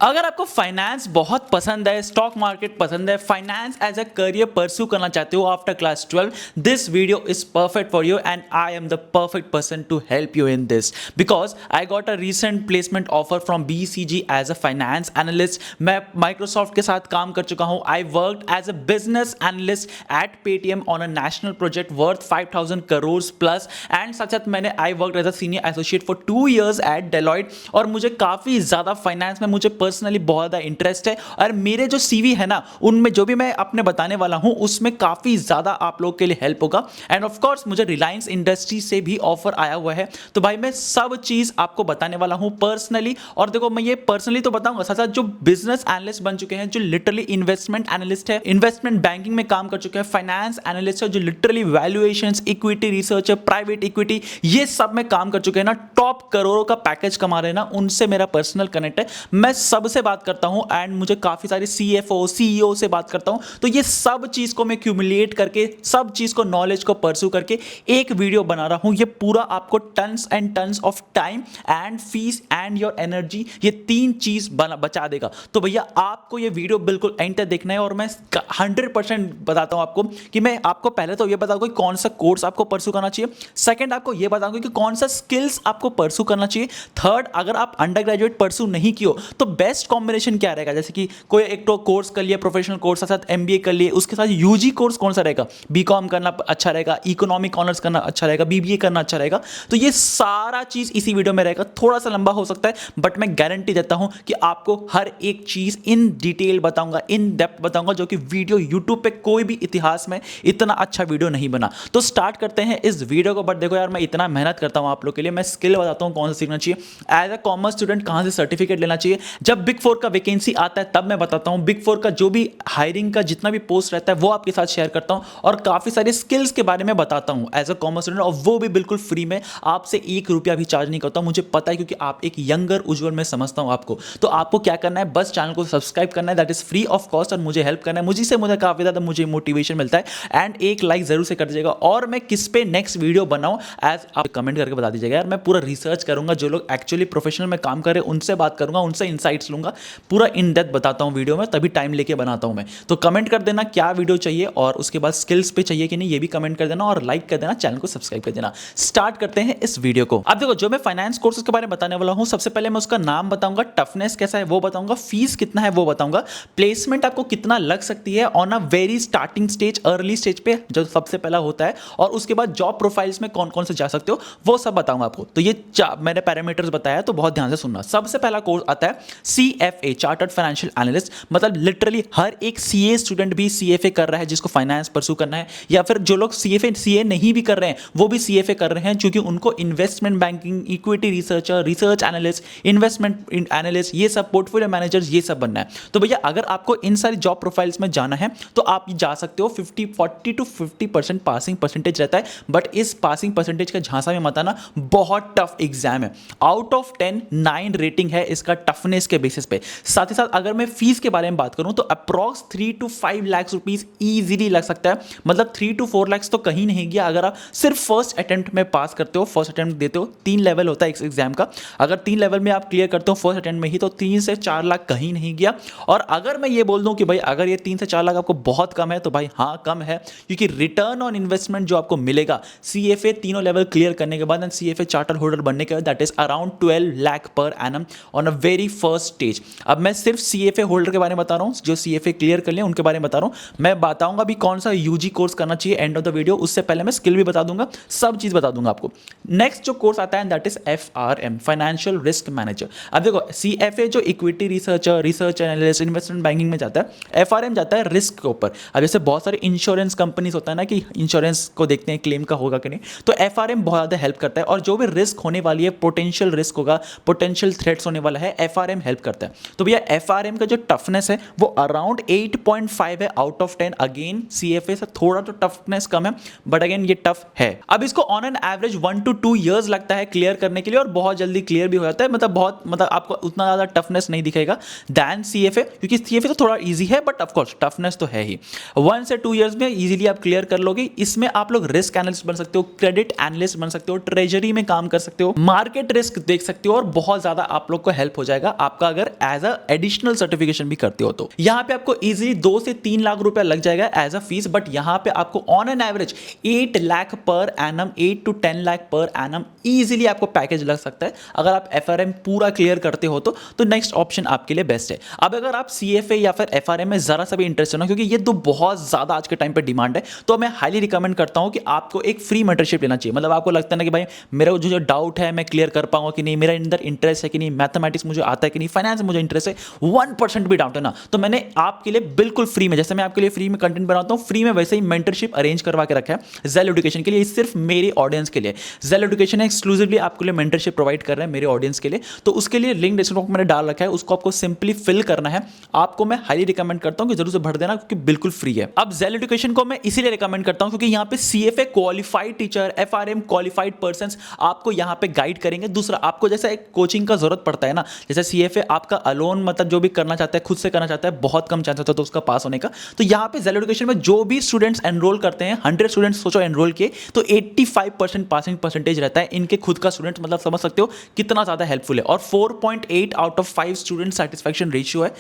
अगर आपको फाइनेंस बहुत पसंद है, स्टॉक मार्केट पसंद है, finance as a career pursue करना चाहते हो after class 12, this video is perfect for you and I am the perfect person to help you in this because I got a recent placement offer from BCG as a finance analyst. मैं Microsoft के साथ काम कर चुका हूं। I worked as a business analyst at Paytm on a national project worth 5,000 crore plus and साथ मैंने I worked as a senior associate for 2 years at Deloitte और मुझे काफी ज्यादा फाइनेंस में मुझे पर्सनली बहुत ज़्यादा इंटरेस्ट है और मेरे जो CV है ना उनमें जो भी मैं अपने बताने वाला हूं उसमें काफ़ी ज़्यादा आप लोग के लिए हेल्प होगा। एंड ऑफ कोर्स मुझे रिलायंस इंडस्ट्री से भी ऑफर आया हुआ है, तो भाई मैं सब चीज़ आपको बताने वाला हूं पर्सनली। और देखो मैं ये पर्सनली तो बताऊंगा, साथ साथ जो बिजनेस एनालिस्ट बन चुके हैं, जो लिटरली इन्वेस्टमेंट एनालिस्ट है, इन्वेस्टमेंट बैंकिंग में काम कर चुके हैं, फाइनेंस एनालिस्ट है जो literally valuations, equity research, private equity, ये सब में काम कर चुके हैं ना, टॉप करोड़ों का पैकेज कमा रहे हैं ना, उनसे मेरा पर्सनल कनेक्ट है। मैं सबसे बात करता हूं एंड मुझे काफी सारे CFO CEO से बात करता हूं, तो ये सब चीज को मैं क्यूमुलेट करके, सब चीज को, नॉलेज को परस्यू करके एक वीडियो बना रहा हूं। ये पूरा आपको tons and tons of time and fees and your energy, ये तीन चीज बचा देगा। तो भैया आपको ये वीडियो बिल्कुल एंड तक देखना है और मैं 100% बताता हूं आपको कि मैं आपको पहले तो ये बताऊंगा कि कौन सा कोर्स आपको परस्यू करना चाहिए, सेकंड आपको ये बताऊंगा कि कौन सा स्किल्स आपको परस्यू करना चाहिए, थर्ड अगर आप अंडर ग्रेजुएट परस्यू नहीं किया तो बेस्ट कॉम्बिनेशन क्या रहेगा, जैसे कि कोई एक तो कोर्स कर लिया, प्रोफेशनल कोर्स के साथ MBA कर लिए, उसके साथ UG कोर्स कौन सा रहेगा, BCom करना अच्छा रहेगा, इकोनॉमिक ऑनर्स करना अच्छा रहेगा, BBA करना अच्छा रहेगा। तो ये सारा चीज इसी वीडियो में रहेगा। थोड़ा सा लंबा हो सकता है बट मैं गारंटी देता हूं कि आपको हर एक चीज इन डिटेल बताऊंगा, इन डेप्थ बताऊंगा, जो कि वीडियो यूट्यूब पे कोई भी इतिहास में इतना अच्छा वीडियो नहीं बना। तो स्टार्ट करते हैं इस वीडियो को। बट देखो यार, मैं इतना मेहनत करता हूं आप लोग के लिए, मैं स्किल बताता हूं कौन सा सीखना चाहिए, एज अ कॉमर्स स्टूडेंट कहां से सर्टिफिकेट लेना चाहिए, जब बिग 4 का वैकेंसी आता है तब मैं बताता हूं, बिग 4 का जो भी हायरिंग का जितना भी पोस्ट रहता है वो आपके साथ शेयर करता हूं और काफी सारे स्किल्स के बारे में बताता हूं एज अ कॉमर्स स्टूडेंट, और वो भी बिल्कुल फ्री में, आपसे 1 रुपया भी चार्ज नहीं करता हूं। मुझे पता है क्योंकि आप एक यंगर उज्जवल में समझता हूं आपको। तो आपको क्या करना है, बस चैनल को सब्सक्राइब करना है, that is free of cost, और मुझे हेल्प करना है। मुझे काफी ज्यादा मुझे मोटिवेशन मिलता है एंड एक लाइक जरूर से कर दीजिएगा। और मैं किस पे नेक्स्ट वीडियो बनाऊं एज आप कमेंट करके बता दीजिएगा यार। मैं पूरा रिसर्च करूंगा, जो लोग एक्चुअली प्रोफेशनल में काम कर रहे हैं उनसे बात करूंगा, उनसे इंसाइट्स लूंगा, पूरा इन डेप्थ बताता हूं वीडियो में, तभी टाइम लेके बनाता हूं मैं। तो कमेंट कर देना क्या वीडियो चाहिए और उसके बाद स्किल्स पे चाहिए कि नहीं ये भी कमेंट कर देना और लाइक कर देना, चैनल को सब्सक्राइब कर देना। स्टार्ट करते हैं इस वीडियो को। अब देखो, जो मैं फाइनेंस कोर्सेज के बारे में बताने वाला हूं, सबसे पहले मैं उसका नाम बताऊंगा, टफनेस कैसा है वो बताऊंगा, फीस कितना है वो बताऊंगा, प्लेसमेंट आपको कितना लग सकती है on a very starting stage, early stage पे जो सबसे पहला होता है, और उसके बाद जॉब प्रोफाइल्स में कौन कौन से जा सकते हो वो सब बताऊंगा आपको। तो ये मैंने पैरामीटर्स बताया, तो बहुत ध्यान से सुनना। सबसे पहला कोर्स आता है CFA, चार्टर्ड फाइनेंशियल एनालिस्ट। मतलब लिटरली हर एक CA स्टूडेंट भी CFA कर रहा है जिसको फाइनेंस परस्यू करना है, या फिर जो लोग CA नहीं भी कर रहे हैं वो भी CFA कर रहे हैं, क्योंकि उनको investment banking, equity researcher, research analyst, investment analyst, ये सब पोर्टफोलियो मैनेजर्स, ये सब बनना है। तो भैया अगर आपको इन सारी जॉब प्रोफाइल्स में जाना है तो आप जा सकते हो। 40 to 50% पासिंग परसेंटेज रहता है, बट इस पासिंग परसेंटेज का झांसा में मत आना, बहुत टफ एग्जाम है। आउट ऑफ 10 9 रेटिंग है इसका टफनेस के बेसिस पे। साथ ही साथ अगर मैं फीस के बारे में बात करूं तो approx 3 to 5 lakh rupees easily लग सकता है। मतलब 3 to 4 लाख तो कहीं नहीं गया अगर आप सिर्फ फर्स्ट अटेम्प्ट में पास करते हो, फर्स्ट अटेम्प्ट देते हो। 3 लेवल होता है इस एग्जाम का, अगर 3 लेवल में आप क्लियर करते हो फर्स्ट अटेम्प्ट में ही, तो 3 से 4 लाख कहीं नहीं गया। और अगर मैं ये बोल दूं कि भाई अगर ये 3 से 4 लाख आपको बहुत कम है, तो भाई हाँ कम है, क्योंकि रिटर्न ऑन इन्वेस्टमेंट जो आपको मिलेगा CFA तीनों लेवल क्लियर करने के बाद एंड CFA चार्टर होल्डर बनने के बाद, that is around 12 lakh per annum on a very first stage. अब मैं सिर्फ CFA होल्डर के बारे में बता रहा हूं, जो CFA क्लियर कर लिए उनके बारे में बता रहा हूं। मैं बताऊंगा भी कौन सा UG कोर्स करना चाहिए एंड ऑफ द वीडियो, उससे पहले मैं स्किल भी बता दूंगा, सब चीज बता दूंगा आपको। नेक्स्ट जो कोर्स आता है that is FRM, financial risk manager. अब देखो CFA जो equity researcher, research analyst, investment banking में जाता है, FRM जाता है रिस्क के ऊपर। अब जैसे बहुत सारे इंश्योरेंस कंपनीज होता है ना कि इंश्योरेंस को देखते हैं क्लेम का होगा कि नहीं, तो FRM बहुत ज्यादा हेल्प करता है, और जो भी रिस्क होने वाली है, पोटेंशियल रिस्क होगा, पोटेंशियल थ्रेट्स होने वाला है, FRM हेल्प करता है। तो भैया FRM का जो टफनेस है वो अराउंड 8.5 है आउट ऑफ 10। अगेन CFA से थोड़ा तो टफनेस कम है, बट अगेन ये टफ है। अब इसको on an average 1 to 2 years लगता है क्लियर करने के लिए, और बहुत जल्दी क्लियर भी हो जाता है। मतलब आपको उतना ज्यादा टफनेस नहीं दिखेगा दैन CFA, क्योंकि CFA तो थोड़ा इजी है, बट ऑफकोर्स टफनेस तो है ही। 1 से 2 years में इजीली आप क्लियर कर लोगे। इसमें आप लोग रिस्क एनालिस्ट बन सकते हो, क्रेडिट एनालिस्ट बन सकते हो, ट्रेजरी में काम कर सकते हो, मार्केट रिस्क देख सकते हो, और बहुत ज्यादा आप लोग को हेल्प हो जाएगा आपका आपका अगर एज अ एडिशनल सर्टिफिकेशन भी करते हो तो यहाँ पे आपको इजीली 2 से 3 लाख रुपया लग जाएगा एज अ फीस, बट यहाँ पे आपको on an average 8 lakh per annum, 8 to 10 lakh per annum easily आपको पैकेज लग सकता है अगर आप एफआरएम पूरा क्लियर करते हो तो नेक्स्ट ऑप्शन आपके लिए बेस्ट है। अब अगर आप सीएफए या फिर एफआरएम में जरा सा भी इंटरेस्ट हो ना, क्योंकि ये तो बहुत ज्यादा आज के टाइम पे डिमांड है, तो मैं हाईली रिकमेंड करता हूं कि आपको एक फ्री मेंटरशिप लेना चाहिए। मतलब आपको लगता है ना कि भाई मेरा जो डाउट है मैं क्लियर कर पाऊंगा कि नहीं, मेरा अंदर इंटरेस्ट है कि नहीं, मैथमेटिक्स मुझे आता है कि नहीं, फाइनेंस में मुझे इंटरेस्ट है, 1% भी डाउट है ना, तो मैंने आपके लिए बिल्कुल फ्री में, जैसे मैं आपके लिए फ्री में कंटेंट बनाता हूं, फ्री में वैसे ही मेंटरशिप अरेंज करवा के रखा है जेल एजुकेशन के लिए। सिर्फ मेरे ऑडियंस के लिए जेल एजुकेशन एक्सक्लूसिवली आपके लिए मेंटरशिप प्रोवाइड कर रहे हैं मेरे ऑडियंस के लिए, तो उसके लिए लिंक डिस्क्रिप्शन बॉक्स में मैंने डाल रखा है, उसको आपको सिंपली फिल करना है। आपको मैं हाईली रिकमेंड करता हूं कि जरूर से भर देना क्योंकि बिल्कुल फ्री है। अब जेल एजुकेशन को मैं इसीलिए रिकमेंड करता हूं क्योंकि यहां पे CFA qualified teacher, FRM qualified persons आपको यहां पे गाइड करेंगे। दूसरा, आपको जैसे एक कोचिंग का जरूरत पड़ता है ना, जैसे सीएफए आपका अलोन मतलब जो भी करना चाहता है खुद से करना चाहता है, बहुत कम चांस होता है तो उसका पास होने का, तो यहां पे जेल एजुकेशन में जो भी स्टूडेंट्स एनरोल करते हैं, 100 स्टूडेंट्स सोचो एनरोल किए तो 85% पासिंग परसेंटेज रहता है इनके खुद का स्टूडेंट्स, मतलब समझ सकते हो कितना ज्यादा हेल्पफुल है। और 4.8 out of 5 student satisfaction ratio है,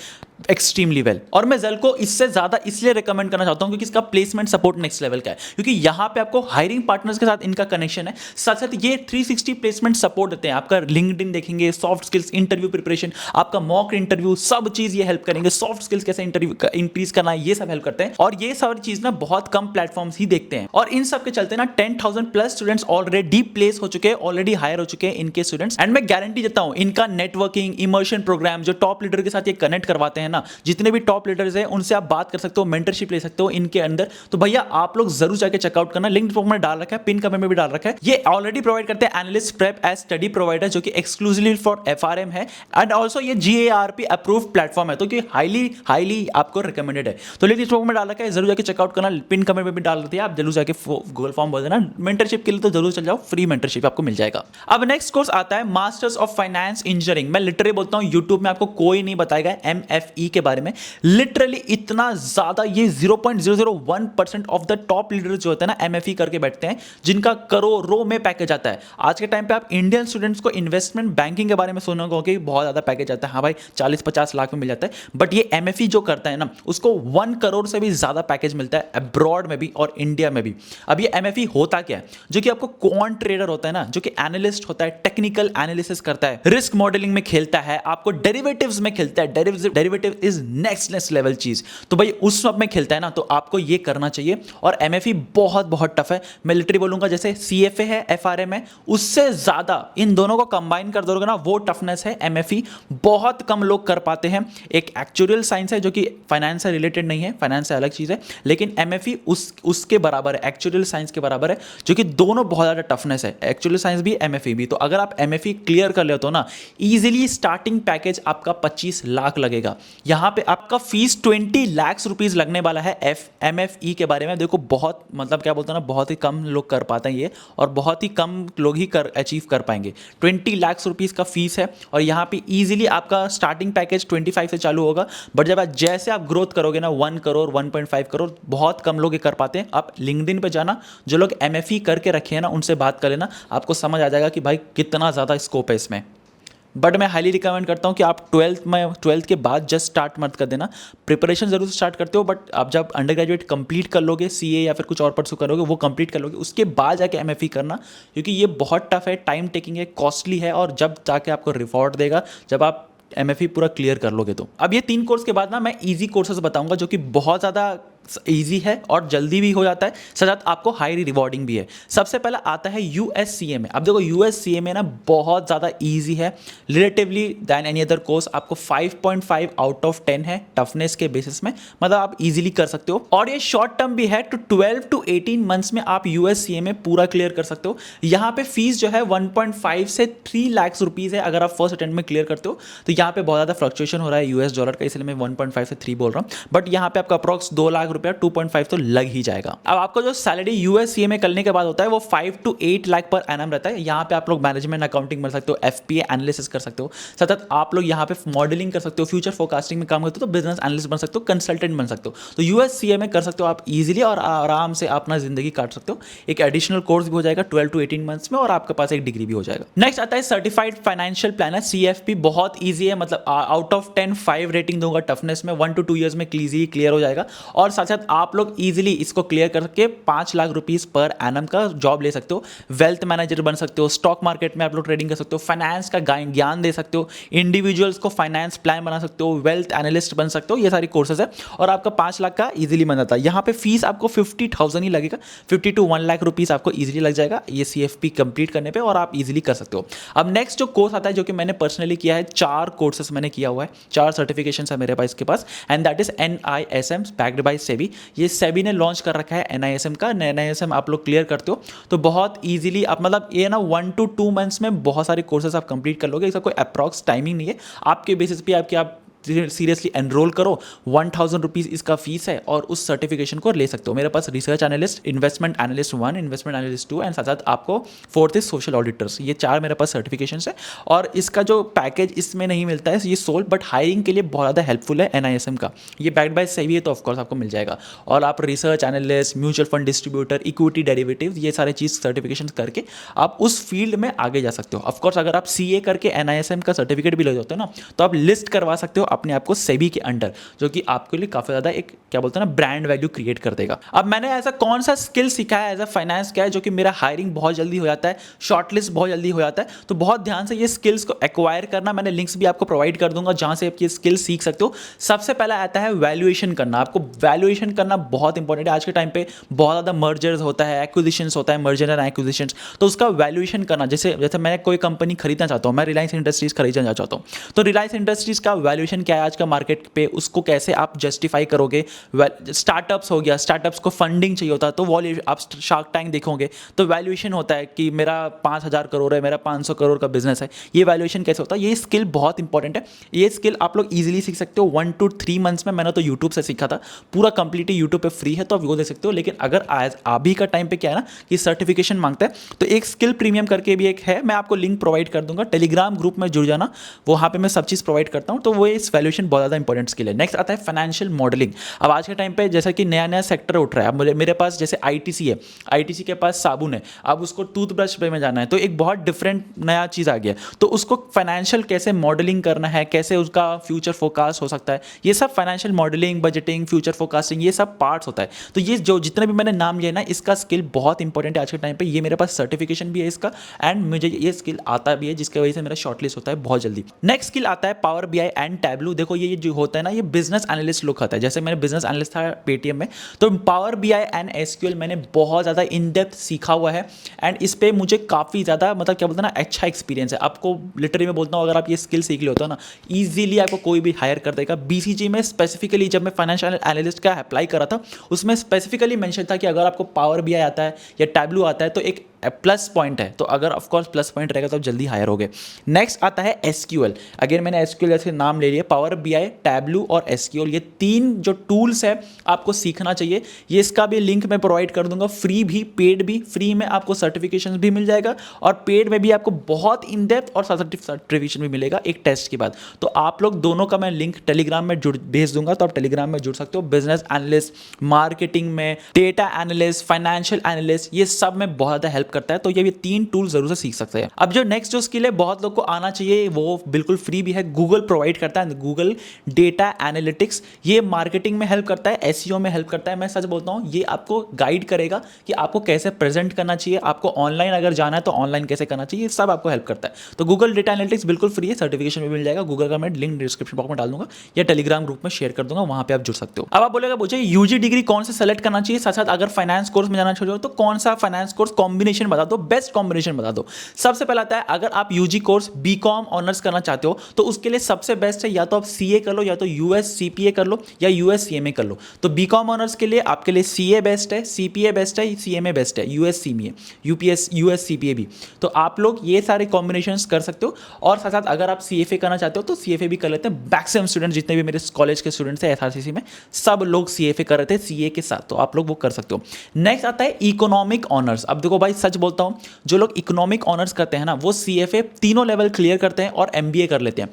एक्सट्रीमली वेल। और मैं जेल को इससे ज्यादा इसलिए रिकमेंड करना चाहता हूं क्योंकि इसका प्लेसमेंट सपोर्ट नेक्स्ट लेवल का है, क्योंकि यहां पे आपको हायरिंग पार्टनर्स के साथ इनका कनेक्शन है, साथ साथ ये 360 प्लेसमेंट सपोर्ट देते हैं। आपका लिंक्डइन देखेंगे, सॉफ्ट स्किल्स, इंटरव्यू प्रिपरेशन, आपका मॉक इंटरव्यू, सब चीज ये हेल्प करेंगे। सॉफ्ट स्किल्स कैसे इंटरव्यू इंक्रीज करना है ये सब हेल्प करते हैं, और ये सारी चीज ना बहुत कम प्लेटफॉर्म्स ही देखते हैं। और इन सब के चलते ना 10,000 प्लस स्टूडेंट्स ऑलरेडी प्लेस हो चुके हैं, ऑलरेडी हायर हो चुके हैं इनके स्टूडेंट्स। एंड मैं गारंटी देता हूं इनका नेटवर्किंग, इमर्शन प्रोग्राम जो टॉप लीडर के साथ ये कनेक्ट करवाते हैं ना, जितने भी टॉप लीडर्स हैं उनसे आप बात कर सकते हो, मेंटरशिप ले सकते हो इनके अंदर। तो भैया आप लोग जरूर जाके चेकआउट करना, लिंक डिस्क्रिप्शन में डाल रखा है, पिन कमेंट में भी डाल रखा है। ये ऑलरेडी प्रोवाइड करते हैं analyst prep as study provider, जो कि एक्सक्लूसिवली फॉर एफआरएम है, एंड ऑल्सो ये जीएआरपी अप्रूव्ड प्लेटफॉर्म है, तो कि हाईली आपको रिकमेंडेड है। तो लिंक डिस्क्रिप्शन में डाल रखा है, जरूर जाके चेकआउट करना, पिन कमेंट में भी डाल देते हैं, आप जरूर जाके गूगल फॉर्म भर देना मेंटरशिप के लिए, तो जरूर चल जाओ, फ्री मेंटरशिप आपको मिल जाएगा। अब नेक्स्ट कोर्स आता है मास्टर्स ऑफ फाइनेंस इंजीनियरिंग। मैं लिटरली बोलता हूं यूट्यूब में आपको कोई नहीं बताएगा एमएफई के बारे में, लिटरली इतना ज्यादा, ये 0.001% ऑफ द टॉप लीडर्स जो होते हैं ना एमएफई करके बैठते हैं, जिनका करोड़ों में पैकेज आता है। आज के टाइम पे आप इंडियन स्टूडेंट्स को इन्वेस्टमेंट बैंकिंग के बारे में सुनोगे कि बहुत ज्यादा पैकेज आता है, हाँ भाई 40-50 लाख में मिल जाता है, बट ये एमएफई जो करता है ना उसको 1 करोड़ से भी ज्यादा पैकेज मिलता है अब्रॉड में भी और इंडिया में भी। अब ये एमएफई होता क्या है, जो कि आपको क्वांट ट्रेडर होता है ना, जो कि एनालिस्ट होता है, टेक्निकल एनालिसिस करता है, रिस्क मॉडलिंग में खेलता है, आपको डेरिवेटिव्स में खेलता है, डेरिवेटिव इज नेक्स्ट लेवल चीज, तो भाई उस सब में खेलता है ना, तो आपको ये करना चाहिए। और एमएफई बहुत टफ है, मैं लिटरली बोलूंगा जैसे सीएफए है, एफआरएम है, उससे ज्यादा इन दोनों को कंबाइन कर दोगे ना वो टफनेस है एमएफई, बहुत कम लोग कर पाते हैं। एक एक्चुअल साइंस है जो कि फाइनेंस से रिलेटेड नहीं है, फाइनेंस से अलग चीज है, लेकिन एमएफई उसके बराबर है, एक्चुअल साइंस के बराबर है, जो कि दोनों बहुत ज्यादा टफनेस है, एक्चुअल साइंस भी एमएफई भी। तो अगर आप एमएफई क्लियर कर लेते हो ना, इजीली स्टार्टिंग पैकेज आपका 25 लाख लगेगा। यहां पे आपका फीस 20 लाख रुपीज लगने वाला है। एमएफई के बारे में देखो, बहुत मतलब क्या बोलते हैं ना, बहुत ही कम लोग कर पाते हैं ये, और बहुत ही कम लोग ही अचीव कर पाएंगे। 20 लाख रुपीज का फीस है, और यहाँ पे इजीली आपका स्टार्टिंग पैकेज 25 से चालू होगा, बट जब जैसे आप ग्रोथ करोगे ना 1 करोड़ 1.5 करोड़, बहुत कम लोग ये कर पाते हैं। आप लिंक्डइन पे जाना, जो लोग एमएफई करके रखे हैं ना उनसे बात कर लेना, आपको समझ आ जाएगा कि भाई कितना ज़्यादा स्कोप है इसमें। बट मैं हाईली रिकमेंड करता हूँ कि आप 12th के बाद जस्ट स्टार्ट मत कर देना, प्रिपरेशन जरूर स्टार्ट करते हो, बट आप जब अंडर ग्रेजुएट कंप्लीट कर लोगे, सीए या फिर कुछ और परसू करोगे, वो कंप्लीट कर लोगे, उसके बाद जाके एमएफई करना, क्योंकि ये बहुत टफ है, टाइम टेकिंग है, कॉस्टली है, और जब जाके आपको रिवॉर्ड देगा जब आप एमएफई पूरा क्लियर कर लोगे। तो अब ये 3 कोर्स के बाद ना मैं इजी कोर्सेज बताऊंगा, जो कि बहुत ज़्यादा इजी है और जल्दी भी हो जाता है, साथ आपको हाई रिवॉर्डिंग भी है। सबसे पहला आता है यूएससीएमए। अब देखो यूएससीएमए ना बहुत ज़्यादा इजी है relatively than any other course, आपको 5.5 आउट ऑफ 10 है टफनेस के बेसिस में, मतलब आप इजीली कर सकते हो, और ये शॉर्ट टर्म भी है, तो 12 to 18 मंथ्स में आप यूएससीएमए पूरा क्लियर कर सकते हो। यहाँ पे फीस जो है 1.5 से 3 लाख रुपीज़ है अगर आप फर्स्ट अटेम्प्ट में क्लियर करते हो। तो यहाँ पे बहुत ज़्यादा फ्लक्चुएशन हो रहा है यूएस डॉलर का, इसलिए मैं 1.5 से 3 बोल रहा हूँ, बट यहाँ पे आपका अप्रॉक्स 2 लाख रुपया 2.5 तो लग ही जाएगा। अब आपको जो सैलरी यूएससीए में करने के बाद होता है वो 5 to 8 लाख पर एनम रहता है। यहाँ पे आप लोग मैनेजमेंट अकाउंटिंग कर सकते हो, एफपीए एनालिसिस कर सकते हो, सतत आप लोग यहाँ पे मॉडलिंग कर सकते हो, फ्यूचर फोरकास्टिंग में काम करते हो तो बिजनेस एनालिस्ट बन सकते हो, कंसल्टेंट बन सकते हो। तो यूएससीए में कर सकते हो आप इजीली और आराम से अपना जिंदगी काट सकते हो। एक एडिशनल कोर्स भी हो जाएगा 12 to 18 मंथ्स में और आपके पास एक डिग्री भी हो जाएगा। नेक्स्ट आता है सर्टिफाइड फाइनेंशियल प्लानर सीएफपी। बहुत ईजी है, मतलब आउट ऑफ 10 5 रेटिंग दूंगा टफनेस में। 1 to 2 ईयर्स में इजीली क्लियर हो जाएगा और साथ साथ आप लोग इजीली इसको क्लियर करके 5 लाख रुपीस पर एनम का जॉब ले सकते हो। वेल्थ मैनेजर बन सकते हो, स्टॉक मार्केट में आप लोग ट्रेडिंग कर सकते हो, फाइनेंस का ज्ञान दे सकते हो, इंडिविजुअल्स को फाइनेंस प्लान बना सकते हो, वेल्थ एनालिस्ट बन सकते हो। ये सारी कोर्सेज है और आपका 5 लाख का इजीली बन जाता है। यहाँ पे फीस आपको 50,000 ही लगेगा, 50 to 1 लाख रुपीस आपको इजीली लग जाएगा ये सीएफपी कंप्लीट करने पे और आप इजीली कर सकते हो। अब नेक्स्ट जो कोर्स आता है जो कि मैंने पर्सनली किया है, 4 कोर्सेस मैंने किया हुआ है, 4 सर्टिफिकेशन है मेरे पास इसके पास, and that is NISM backed by SEBI. ये सेबी ने लॉन्च कर रखा है NISM का। NISM आप लोग क्लियर करते हो तो बहुत इजीली आप मतलब ये ना 1 to 2 मंथ्स में बहुत सारे कोर्सेज आप कंप्लीट कर लोगे। इसका कोई अप्रॉक्स टाइमिंग नहीं है, आपके बेसिस पे आप सीरियसली एनरोल करो। 1,000 रुपीज़ इसका फीस है और उस सर्टिफिकेशन को ले सकते हो। मेरे पास research analyst, investment analyst 1, investment analyst 2 and साथ साथ आपको 4th इज सोशल ऑडिटर्स। ये 4 मेरे पास सर्टिफिकेशन है और इसका जो पैकेज इसमें नहीं मिलता है ये सोल, बट हायरिंग के लिए बहुत ज़्यादा हेल्पफुल है NISM का। ये बैक्ड बाय सेबी है तो ऑफकोर्स आपको मिल जाएगा और आप research analyst, mutual fund distributor, equity derivative, ये सारे चीज़ सर्टिफिकेशन करके आप उस फील्ड में आगे जा सकते हो। ऑफकोर्स अगर आप CA करके NISM का सर्टिफिकेट भी ले जाते हो ना तो आप लिस्ट करवा सकते हो अपने आप को सेबी के अंडर, जो कि आपके लिए काफी ज्यादा एक क्या बोलते हैं ना ब्रांड वैल्यू क्रिएट कर देगा। अब मैंने ऐसा कौन सा स्किल सीखा है एज अ फाइनेंस क्या है जो कि मेरा हायरिंग बहुत जल्दी हो जाता है, शॉर्टलिस्ट बहुत जल्दी हो जाता है। तो बहुत ध्यान से ये स्किल्स को एक्वायर करना, मैंने लिंक्स भी आपको प्रोवाइड कर दूंगा जहां से आप ये स्किल सीख सकते हो। सबसे पहला आता है वैल्यूएशन करना। आपको वैल्यूएशन करना बहुत इंपॉर्टेंट है। आज के टाइम पे बहुत ज्यादा मर्जर्स होता है, एक्विजिशंस होता है, मर्जर एंड एक्विजिशंस, तो उसका वैल्यूएशन करना। जैसे मैं कोई कंपनी खरीदना चाहता हूं, मैं रिलायंस इंडस्ट्रीज खरीदना चाहता हूं, तो रिलायंस इंडस्ट्रीज का वैल्यूएशन क्या है आज का मार्केट पे, उसको कैसे आप जस्टिफाई करोगे। स्टार्टअप्स हो गया, स्टार्टअप्स को फंडिंग चाहिए होता है तो आप शार्क टैंक देखोगे तो वैल्यूएशन होता है कि मेरा 5,000 करोड़ है, मेरा 500 करोड़ का बिजनेस है, ये वैल्यूएशन कैसे होता है। ये स्किल बहुत इंपॉर्टेंट है। ये स्किल आप लोग इजीली सीख सकते हो 1 to 3 मंथ्स में। मैंने तो यूट्यूब से सीखा था, पूरा कंप्लीट यूट्यूब पे फ्री है तो आप वो देख सकते हो। लेकिन अगर आज अभी का टाइम पे क्या है ना कि सर्टिफिकेशन मांगता है तो एक स्किल प्रीमियम करके भी एक है, मैं आपको लिंक प्रोवाइड कर दूंगा। टेलीग्राम ग्रुप में जुड़ जाना, वहां पे मैं सब चीज़ प्रोवाइड करता हूँ। तो वो इस वैल्यूएशन बहुत ज़्यादा इंपॉर्टेंट स्किल है। नेक्स्ट आता है फाइनेंशियल मॉडलिंग। अब आज के टाइम पे जैसा कि नया नया सेक्टर उठ रहा है, अब मेरे पास जैसे आईटीसी है, आईटीसी के पास साबुन है, अब उसको टूथब्रश पे में जाना है तो एक बहुत डिफरेंट नया चीज़ आ गया। तो उसको फाइनेंशियल कैसे मॉडलिंग करना है, कैसे उसका फ्यूचर फोरकास्ट हो सकता है, ये सब financial modelling, budgeting, future forecasting, ये सब पार्ट्स होता है। तो ये जो जितने भी मैंने नाम लिया ना, इसका स्किल बहुत इंपॉर्टेंट है आज के टाइम पे। ये मेरे पास सर्टिफिकेशन भी है इसका एंड मुझे ये स्किल आता भी है, जिसकी वजह से मेरा शॉर्टलिस्ट होता है बहुत जल्दी। नेक्स्ट स्किल आता है पावर बीआई एंड टैबलू। देखो ये जो होता है ना, ये बिजनेस एनालिस्ट लोग आता है। जैसे मैंने बिजनेस एनालिस्ट था पेटीएम में, तो पावर बीआई एंड एसक्यूएल मैंने बहुत ज़्यादा इन डेप्थ सीखा हुआ है एंड इस पर मुझे काफ़ी ज़्यादा मतलब क्या बोलते हैं ना अच्छा एक्सपीरियंस है। आपको लिटरली मैं बोलता हूँ अगर आप ये स्किल सीख ले होता हो ना, ईजिली आपको कोई भी हायर कर देगा। बीसीजी में स्पेसिफिकली जब मैं फाइनेंशियल एनालिस्ट का अप्लाई करा था, उसमें स्पेसिफिकली मेंशन था कि अगर आपको पावर बीआई आता है या टैबलू आता है तो एक प्लस पॉइंट है। तो अगर ऑफकोर्स प्लस पॉइंट रहेगा तो आप जल्दी हायर होगे। नेक्स्ट आता है एसक्यूएल। अगेन मैंने एसक्यूएल जैसे नाम ले लिया, पावर बीआई, टैबलू और एसक्यूएल, ये तीन जो टूल्स है आपको सीखना चाहिए। ये इसका भी लिंक मैं प्रोवाइड कर दूंगा, फ्री भी पेड भी। फ्री में आपको सर्टिफिकेशन भी मिल जाएगा और पेड में भी आपको बहुत इन डेप्थ और सर्टिफिकेशन भी मिलेगा एक टेस्ट के बाद। तो आप लोग दोनों का मैं लिंक टेलीग्राम में भेज दूंगा, तो आप टेलीग्राम में जुड़ सकते हो। बिजनेस एनालिस्ट, मार्केटिंग में, डेटा एनालिस्ट, फाइनेंशियल एनालिस्ट, ये सब में बहुत ज़्यादा हेल्प करता है। तो ये भी तीन टूल जरूर से सीख सकते हैं। अब जो नेक्स्ट जो स्किल है बहुत लोग को आना चाहिए, वो बिल्कुल फ्री भी है, गूगल प्रोवाइड करता है, गूगल डेटा एनालिटिक्स। ये मार्केटिंग में हेल्प करता है, एसईओ में हेल्प करता है। मैं सच बोलता हूँ ये आपको गाइड करेगा कि आपको कैसे प्रेजेंट करना चाहिए, आपको ऑनलाइन अगर जाना है तो ऑनलाइन कैसे करना चाहिए, सब आपको हेल्प करता है। तो गूगल डेटा एनालिटिक्स बिल्कुल फ्री है, सर्टिफिकेशन भी मिल जाएगा। गूगल का मैं लिंक डिस्क्रिप्शन बॉक्स में डाल दूंगा या टेलीग्राम ग्रुप में शेयर कर दूंगा, वहां पे आप जुड़ सकते हो। अब आप बोलेगा मुझे यूजी डिग्री कौन से सेलेक्ट करना चाहिए, साथ साथ अगर फाइनेंस कोर्स में जाना चाहिए तो कौन सा फाइनेंस कोर्स कॉम्बिनेशन कॉम्बिनेशन बता दो, बेस्ट कॉम्बिनेशन बता दो। सबसे पहला आता है, अगर आप यूजी कोर्स बीकॉम ऑनर्स करना चाहते हो तो उसके लिए सबसे बेस्ट है या तो आप सीए कर लो, या तो यूएस सीपीए कर लो, या यूएस सीएमए कर लो। तो बीकॉम ऑनर्स के लिए आपके लिए सीए बेस्ट है, सीपीए बेस्ट है, सीएमए बेस्ट है, US CMA, UPS US CPA भी। तो आप लोग ये सारे कॉम्बिनेशंस कर सकते हो। और साथ साथ अगर आप सीएफए करना चाहते हो तो सीएफए भी कर लेते हैं। मैक्सिमम स्टूडेंट जितने भी मेरे कॉलेज के स्टूडेंट्स हैं एसआरसीसी में, सब लोग सीएफए कर रहे थे सीए के साथ, तो आप लोग वो कर सकते हो। नेक्स्ट आता है इकोनॉमिक ऑनर्स। अब देखो भाई, सच बोलता हूं, जो लोग इकोनॉमिक ऑनर्स करते हैं ना, वो सीएफए तीनों लेवल क्लियर करते हैं और एमबीए कर लेते हैं।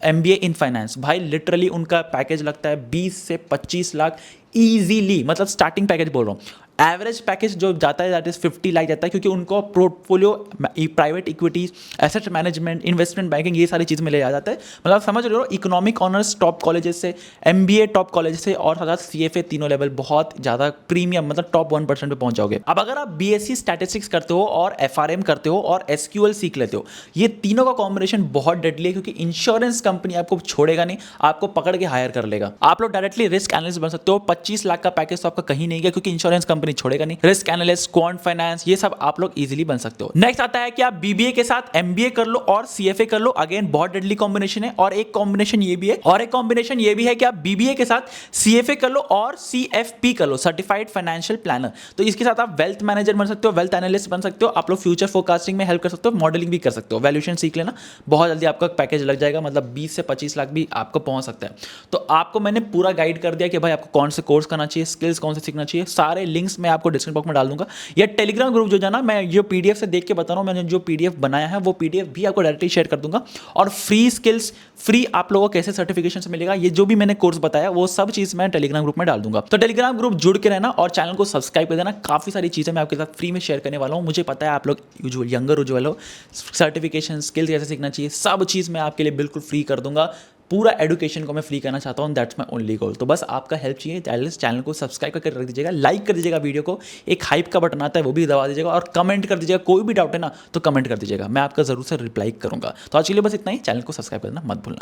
एमबीए इन फाइनेंस, भाई लिटरली उनका पैकेज लगता है 20 से 25 लाख इजीली, मतलब स्टार्टिंग पैकेज बोल रहा हूं। एवरेज पैकेज जो जाता है दैट इज 50 लाख जाता है, क्योंकि उनको portfolio, private equities, asset management, investment banking, ये सारी चीज़ में ले आ जाता है। मतलब समझ रहे हो, इकोनॉमिक ऑनर्स टॉप कॉलेजेस से, एमबीए टॉप कॉलेज से, और साथ साथ सीएफए, तीनों लेवल बहुत ज़्यादा प्रीमियम, मतलब टॉप 1% पे पहुंच जाओगे। अब अगर आप बीएससी स्टैटिस्टिक्स करते हो और एफआरएम करते हो और एसक्यूएल सीख लेते हो, ये तीनों का कॉम्बिनेशन बहुत डेडली है, क्योंकि इंश्योरेंस कंपनी आपको छोड़ेगा नहीं, आपको पकड़ के हायर कर लेगा। आप लोग डायरेक्टली रिस्क एनालिस्ट बन सकते हो। 25 लाख का पैकेज तो आपका कहीं नहीं गया, क्योंकि इंश्योरेंस कंपनी छोड़ेगा नहीं। रिस्क एनालिस्ट, क्वांट फाइनेंस, ये सब आप लोग इजीली बन सकते हो। नेक्स्ट आता है कि आप बीबीए के साथ एमबीए कर लो और सीएफए कर लो। अगेन बहुत डेडली कॉम्बिनेशन है। और एक कॉम्बिनेशन ये भी है कि आप बीबीए के साथ सीएफए कर लो और सीएफपी कर लो, सर्टिफाइड फाइनेंशियल प्लानर। तो इसके साथ आप वेल्थ मैनेजर बन सकते हो, वेल्थ एनालिस्ट बन सकते हो। आप लोग फ्यूचर फोरकास्टिंग में हेल्प कर सकते हो, मॉडलिंग भी कर सकते हो। वैल्यूएशन सीख लेना, बहुत जल्दी आपका पैकेज लग जाएगा, मतलब 20 से 25 लाख भी आपको पहुंच सकता है। तो आपको मैंने पूरा गाइड कर दिया कि भाई आपको कौन से कोर्स करना चाहिए, स्किल्स कौन से सीखना चाहिए। सारे लिंक्स मैं आपको डिस्क्रिप्शन बॉक्स में डाल दूंगा। या टेलीग्राम ग्रुप जो जाना, मैं जो पीडीएफ से देख के बता रहा हूँ, मैंने जो पीडीएफ बनाया है वो पीडीएफ भी आपको डायरेक्टली शेयर कर दूंगा। और फ्री स्किल्स, फ्री आप लोगों को कैसे सर्टिफिकेशन मिलेगा, ये जो भी मैंने कोर्स बताया वो सब चीज मैं टेलीग्राम ग्रुप में डाल दूंगा। तो टेलीग्राम ग्रुप जुड़ के रहना और चैनल को सब्सक्राइब कर देना। काफी सारी चीजें मैं आपके साथ फ्री में शेयर करने वाला हूँ। मुझे पता है आप लोग यंगर उज्ज्वल हो, सर्टिफिकेशन, स्किल्स कैसे सीखना चाहिए, सब चीज मैं आपके लिए बिल्कुल फ्री कर दूंगा। पूरा एडुकेशन को मैं फ्री करना चाहता हूँ, दैट्स माय ओनली गोल। तो बस आपका हेल्प चाहिए, चैनल को सब्सक्राइब करके रख दीजिएगा, लाइक कर दीजिएगा वीडियो को, एक हाइप का बटन आता है वो भी दबा दीजिएगा, और कमेंट कर दीजिएगा। कोई भी डाउट है ना तो कमेंट कर दीजिएगा, मैं आपका जरूर से रिप्लाई करूंगा। तो आज के लिए बस इतना ही। चैनल को सब्सक्राइब करना मत भूलना।